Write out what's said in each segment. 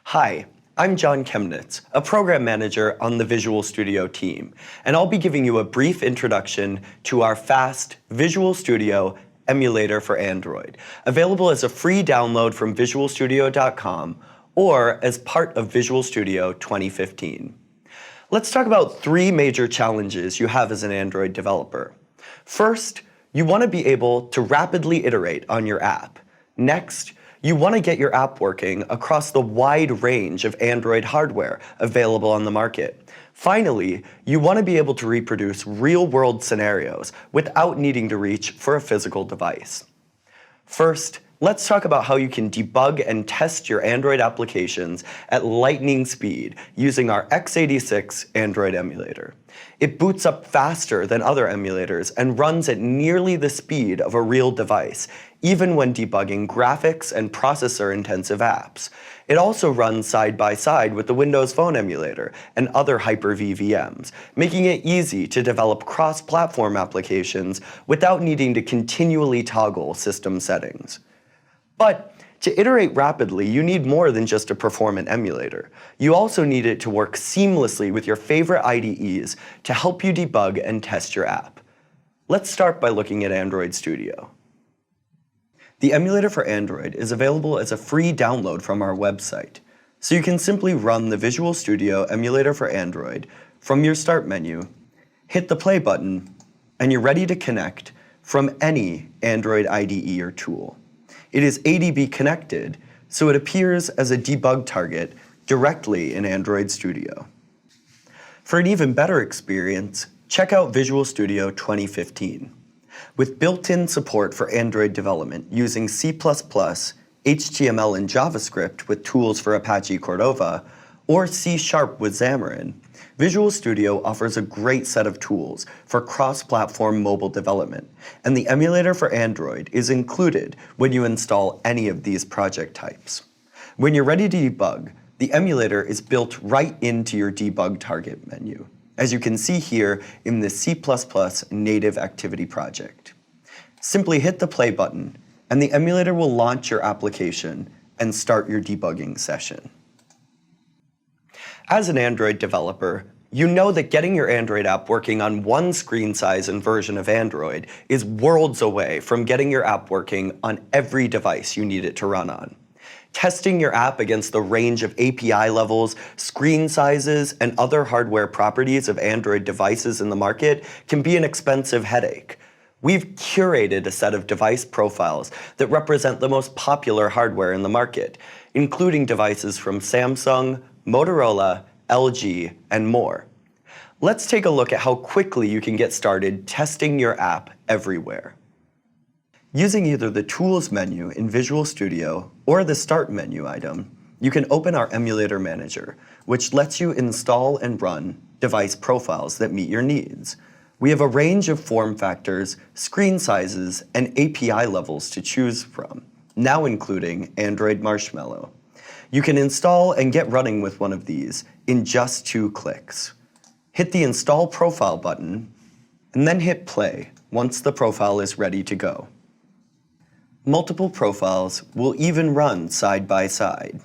Hi, I'm John Chemnitz, a program manager on the Visual Studio team, and I'll be giving you a brief introduction to our fast Visual Studio Emulator for Android, available as a free download from visualstudio.com or as part of Visual Studio 2015. Let's talk about three major challenges you have as an Android developer. First, you want to be able to rapidly iterate on your app. Next, you want to get your app working across the wide range of Android hardware available on the market. Finally, you want to be able to reproduce real-world scenarios without needing to reach for a physical device. First, let's talk about how you can debug and test your Android applications at lightning speed using our x86 Android emulator. It boots up faster than other emulators and runs at nearly the speed of a real device, even when debugging graphics and processor-intensive apps. It also runs side by side with the Windows Phone emulator and other Hyper-V VMs, making it easy to develop cross-platform applications without needing to continually toggle system settings. But to iterate rapidly, you need more than just a performant emulator. You also need it to work seamlessly with your favorite IDEs to help you debug and test your app. Let's start by looking at Android Studio. The emulator for Android is available as a free download from our website, so you can simply run the Visual Studio Emulator for Android from your Start menu, hit the Play button, and you're ready to connect from any Android IDE or tool. It is ADB connected, so it appears as a debug target directly in Android Studio. For an even better experience, check out Visual Studio 2015. With built-in support for Android development using C++, HTML, and JavaScript with tools for Apache Cordova, or C# with Xamarin, Visual Studio offers a great set of tools for cross-platform mobile development, and the emulator for Android is included when you install any of these project types. When you're ready to debug, the emulator is built right into your debug target menu, as you can see here in the C++ native activity project. Simply hit the play button, and the emulator will launch your application and start your debugging session. As an Android developer, you know that getting your Android app working on one screen size and version of Android is worlds away from getting your app working on every device you need it to run on. Testing your app against the range of API levels, screen sizes, and other hardware properties of Android devices in the market can be an expensive headache. We've curated a set of device profiles that represent the most popular hardware in the market, including devices from Samsung, Motorola, LG, and more. Let's take a look at how quickly you can get started testing your app everywhere. Using either the Tools menu in Visual Studio or the Start menu item, you can open our Emulator Manager, which lets you install and run device profiles that meet your needs. We have a range of form factors, screen sizes, and API levels to choose from, now including Android Marshmallow. You can install and get running with one of these in just 2 clicks. Hit the Install Profile button, and then hit Play once the profile is ready to go. Multiple profiles will even run side by side.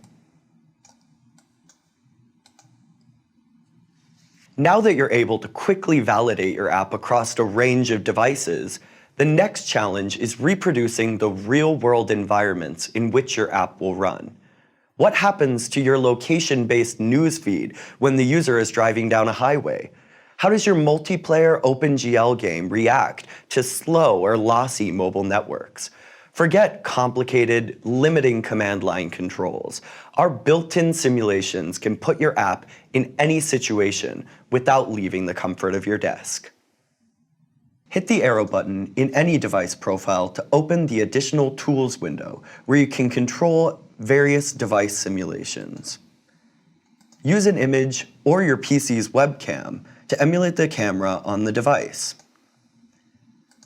Now that you're able to quickly validate your app across a range of devices, the next challenge is reproducing the real-world environments in which your app will run. What happens to your location-based newsfeed when the user is driving down a highway? How does your multiplayer OpenGL game react to slow or lossy mobile networks? Forget complicated, limiting command line controls. Our built-in simulations can put your app in any situation without leaving the comfort of your desk. Hit the arrow button in any device profile to open the Additional Tools window, where you can control various device simulations. Use an image or your PC's webcam to emulate the camera on the device.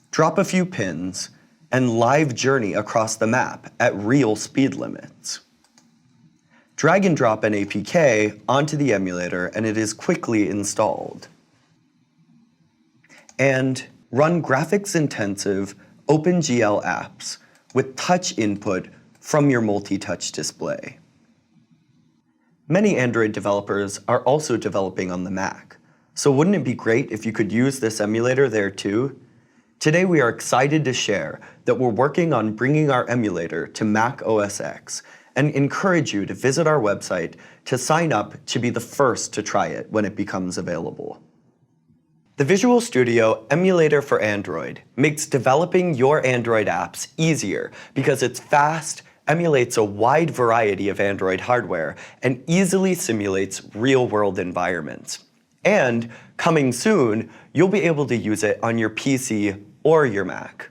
Drop a few pins and live journey across the map at real speed limits. Drag and drop an APK onto the emulator and it is quickly installed. And run graphics-intensive OpenGL apps with touch input from your multi-touch display. Many Android developers are also developing on the Mac. So wouldn't it be great if you could use this emulator there too? Today we are excited to share that we're working on bringing our emulator to Mac OS X and encourage you to visit our website to sign up to be the first to try it when it becomes available. The Visual Studio Emulator for Android makes developing your Android apps easier because it's fast, emulates a wide variety of Android hardware, and easily simulates real-world environments. And, coming soon, you'll be able to use it on your PC or your Mac.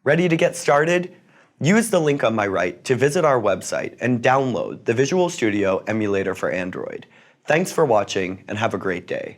Ready to get started? Use the link on my right to visit our website and download the Visual Studio Emulator for Android. Thanks for watching and have a great day.